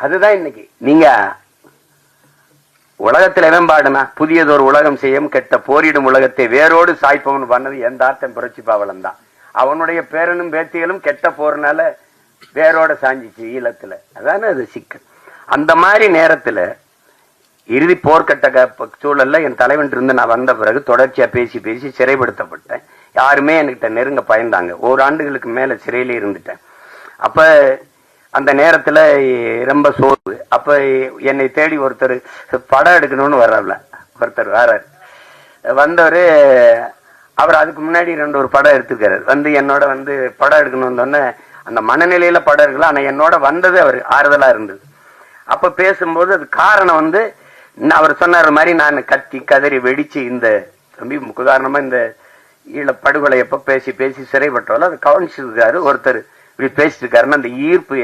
அதுதான் இன்னைக்கு நீங்க உலகத்துல எவன்பாடுனா புதியதொரு உலகம் செய்யும் கெட்ட போரிடும் உலகத்தை வேரோடு சாய்ப்பவன் பண்ணது எந்த ஆர்த்தம் புரட்சி பாவலன் தான். அவனுடைய பேரனும் பேத்திகளும் கெட்ட போறனால வேரோட சாஞ்சிச்சு ஈழத்துல. அதானே அது சிக்கல். அந்த மாதிரி நேரத்துல இறுதி போர்க்கட்ட சூழல்ல என் தலைவன் இருந்து நான் வந்த பிறகு தொடர்ச்சியா பேசி பேசி சிறைப்படுத்தப்பட்டேன். யாருமே என்கிட்ட நெருங்க பயந்தாங்க. ஓராண்டுகளுக்கு மேல சிறையிலே இருந்துட்டேன். அப்ப அந்த நேரத்துல ரொம்ப சோர்வு. அப்ப என்னை தேடி ஒருத்தர் படம் எடுக்கணும்னு வர்றாப்ல. ஒருத்தர் வர்றாரு. வந்தவரு அவர் அதுக்கு முன்னாடி ஒரு படம் எடுத்துருக்காரு. வந்து என்னோட வந்து படம் எடுக்கணும்னு சொன்ன அந்த மனநிலையில படம் இருக்கலாம். ஆனா என்னோட வந்தது அவர் ஆறுதலா இருந்தது. அப்ப பேசும்போது அது காரணம் வந்து அவர் சொன்னார் மாதிரி நான் கத்தி கதறி வெடிச்சு இந்த உதாரணமா இந்த ஈழ படுகொலை எப்ப பேசி பேசி சிறைப்பட்டவள அதை கவனிச்சிருக்காரு. ஒருத்தர் இப்படி பேசிட்டு இருக்காருன்னா அந்த ஈர்ப்பு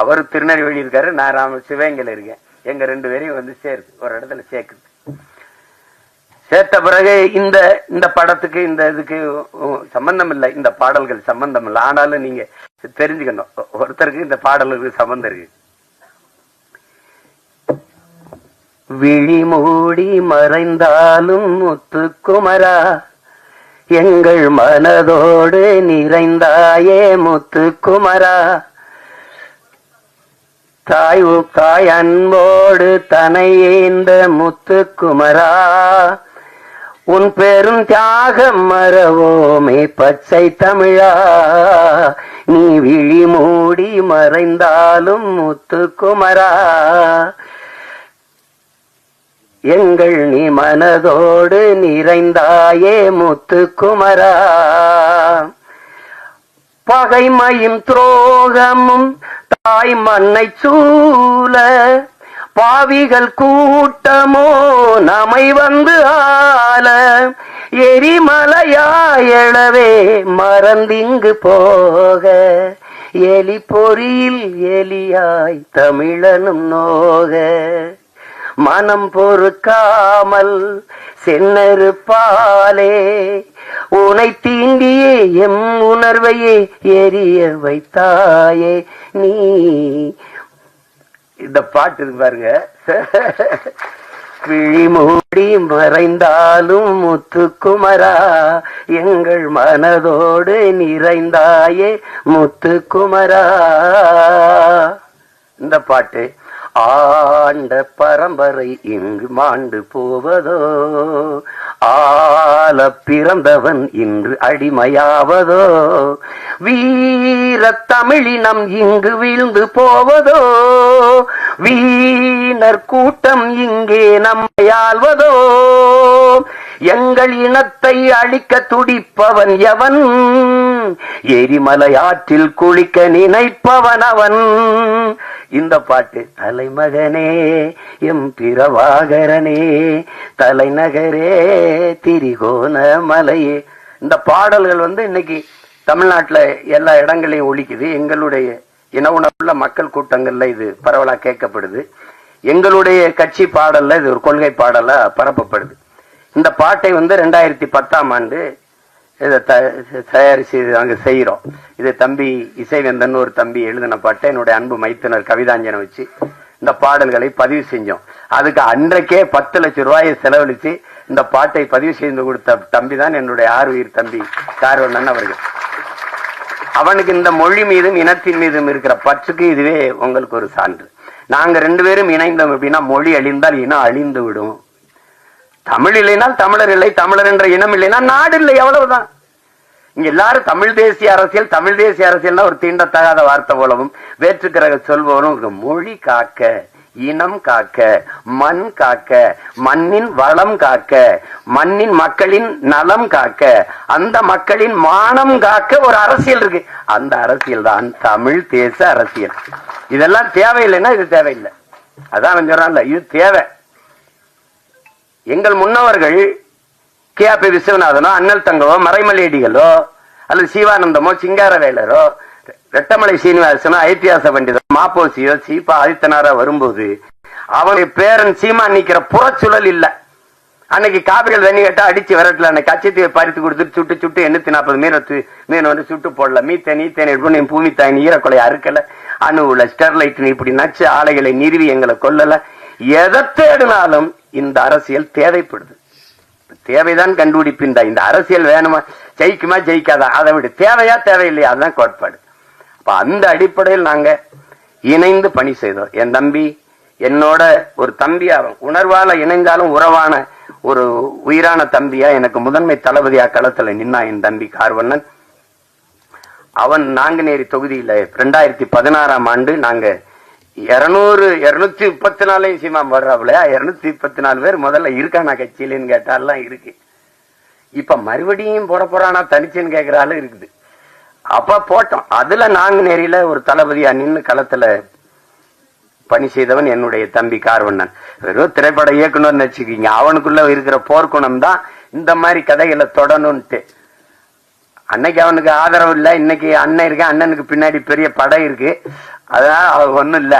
அவர் திருநெல்வேலி இருக்காரு, நான் சிவகங்கையில இருக்கேன். எங்க ரெண்டு பேரையும் வந்து சேருது, ஒரு இடத்துல சேர்க்குது. சேர்த்த பிறகு இந்த படத்துக்கு இந்த இதுக்கு சம்பந்தம் இல்லை, இந்த பாடல்கள் சம்பந்தம் இல்லை. ஆனாலும் நீங்க தெரிஞ்சுக்கணும், ஒருத்தருக்கு இந்த பாடலுக்கு சம்பந்தம் இருக்கு. விழி மூடி மறைந்தாலும் முத்துக்குமரா எங்கள் மனதோடு நிறைந்தாயே முத்துக்குமரா, தாய் அன்போடு தனையேந்த முத்துக்குமரா, உன் பெரும் தியாகம் மறவோமே பச்சை தமிழா, நீ விழி மூடி மறைந்தாலும் முத்துக்குமரா, எங்கள் நீ மனதோடு நிறைந்தாயே முத்துக்குமரா, பகைமையும் துரோகமும் தாய் மண்ணை சூழ பாவிகள் கூட்டமோ நம்மை வந்து ஆள, எரிமலையாயளவே மறந்திங்கு போக, எலி பொறியில் எலியாய் தமிழனும் நோக, மனம் பொறுக்காமல் சென்னறுப்பாலே உனை தீண்டியே எம் உணர்வையே எரிய வைத்தாயே நீ. இந்த பாட்டு இருக்கு பாருங்க. விழி மூடி மறைந்தாலும் முத்துக்குமரா எங்கள் மனதோடு நிறைந்தாயே முத்துக்குமரா. இந்த பாட்டு ஆண்ட பரம்பரை இங்கு மாண்டு போவதோ, ஆள பிறந்தவன் இன்று அடிமையாவதோ, வீர தமிழினம் இங்கு வீழ்ந்து போவதோ, வீணர் கூட்டம் இங்கே நம்மையாள்வதோ, எங்கள் இனத்தை அழிக்க துடிப்பவன் எவன், எரிமலை ஆற்றில் குளிக்க நினைப்பவன் அவன். இந்த பாட்டு தலைமகனே எம் பிரபாகரனே தலைநகரே திரிகோண மலையே. இந்த பாடல்கள் வந்து இன்னைக்கு தமிழ்நாட்டுல எல்லா இடங்களையும் ஒலிக்குது. எங்களுடைய இன உணர்வுள்ள மக்கள் கூட்டங்கள்ல இது பரவலா கேட்கப்படுது. எங்களுடைய கட்சி பாடல்ல இது ஒரு கொள்கை பாடலா பரப்பப்படுது. இந்த பாட்டை வந்து 2010ஆம் ஆண்டு இதை தயாரிச்சு நாங்க செய்யறோம். இது தம்பி இசைவேந்தன் ஒரு தம்பி எழுதின பாட்டை என்னுடைய அன்பு மைத்துனர் கவிதாஞ்சனை வச்சு இந்த பாடல்களை பதிவு செஞ்சோம். அதுக்கு அன்றைக்கே 10 லட்சம் ரூபாயை செலவழிச்சு இந்த பாட்டை பதிவு செய்து கொடுத்த தம்பி தான் என்னுடைய ஆறுயிர் தம்பி கார்வண்ணன் அவர்கள். அவனுக்கு இந்த மொழி மீதும் இனத்தின் மீதும் இருக்கிற பற்றுக்கு இதுவே உங்களுக்கு ஒரு சான்று. நாங்க 2 பேரும் இணைந்தோம் அப்படின்னா மொழி அழிந்தால் இனம் அழிந்து விடும். தமிழ் இல்லைனால் தமிழர் இல்லை, தமிழர் என்ற இனம் இல்லைன்னா நாடு இல்லை, எவ்வளவுதான். இங்க எல்லாரும் தமிழ் தேசிய அரசியல் தமிழ் தேசிய அரசியல்னா ஒரு தீண்டத்தகாத வார்த்தை போலவும் வேற்றுக்கிற சொல்பவரும் மொழி காக்க, இனம் காக்க, மண் காக்க, மண்ணின் வளம் காக்க, மண்ணின் மக்களின் நலம் காக்க, அந்த மக்களின் மானம் காக்க ஒரு அரசியல் இருக்கு. அந்த அரசியல் தான் தமிழ் தேச அரசியல். இதெல்லாம் தேவையில்லைன்னா இது தேவையில்லை. அதான் சொல்றான்ல, இது தேவை. எங்கள் முன்னவர்கள் கே.பி. விஸ்வநாதனோ அண்ணல் தங்கவோ மறைமலையடிகளோ அல்லது சிவானந்தமோ சிங்காரவேலரோ ரெட்டமலை சீனிவாசனோ ஐத்தியாச பண்டிதோ மாப்போசியோ சீபா ஆதித்தனாரோ வரும்போது அவனுடைய பேரன் சீமா நிக்கிற புறச்சுழல் இல்ல. அன்னைக்கு காவிரிகள் தண்ணி கேட்டா அடிச்சு விரட்டல. அன்னைக்கு கச்சத்தீவை பறித்து கொடுத்துட்டு சுட்டு சுட்டு 840 மீன் வந்து சுட்டு போடல. மீத்தேன் எடுப்பு பூமி தாய் ஈரக்கொலை அறுக்கல. அணுவுல ஸ்டெர்லைட் இப்படி நச்சு ஆலைகளை நிறுவி எங்களை கொல்லல. எதை தேடினாலும் இந்த அரசியல் தேவைப்படுது. தேவைதான் கண்டுபிடிப்பின் இந்த அரசியல் வேணுமா, ஜெயிக்குமா ஜெயிக்காதா, அதை விட தேவையா தேவையில்லையா, அதுதான் கோட்பாடு. அப்ப அந்த அடிப்படையில் நாங்க இணைந்து பணி செய்தோம். என் தம்பி என்னோட ஒரு தம்பி, அவன் உணர்வால இணைந்தாலும் உறவான ஒரு உயிரான தம்பியா எனக்கு முதன்மை தளபதியா களத்துல நின்னா என் தம்பி கார்வண்ணன். அவன் நாங்குநேரி தொகுதியில 2016ஆம் ஆண்டு நாங்க 234 சீமா வர்றாப்புல 234 பேர் முதல்ல இருக்கானா கட்சியிலன்னு கேட்டாலாம் இருக்கு. இப்ப மறுபடியும் போட போறானா தனிச்சுன்னு கேட்கிறாலும் இருக்குது. அப்ப போட்டோம். அதுல நாங்குநேரியில ஒரு தளபதியா நின்று களத்துல பணி செய்தவன் என்னுடைய தம்பி கார்வண்ணன். வெறும் திரைப்பட இயக்குனர் வச்சுக்கீங்க, அவனுக்குள்ள இருக்கிற போர்க்குணம் தான் இந்த மாதிரி கதைகளை தொடணும்ட்டு. அன்னைக்கு அவனுக்கு ஆதரவு இல்லை, இன்னைக்கு அண்ணன் இருக்கு, அண்ணனுக்கு பின்னாடி பெரிய படை இருக்கு, அதனால அவன் ஒண்ணும் இல்ல.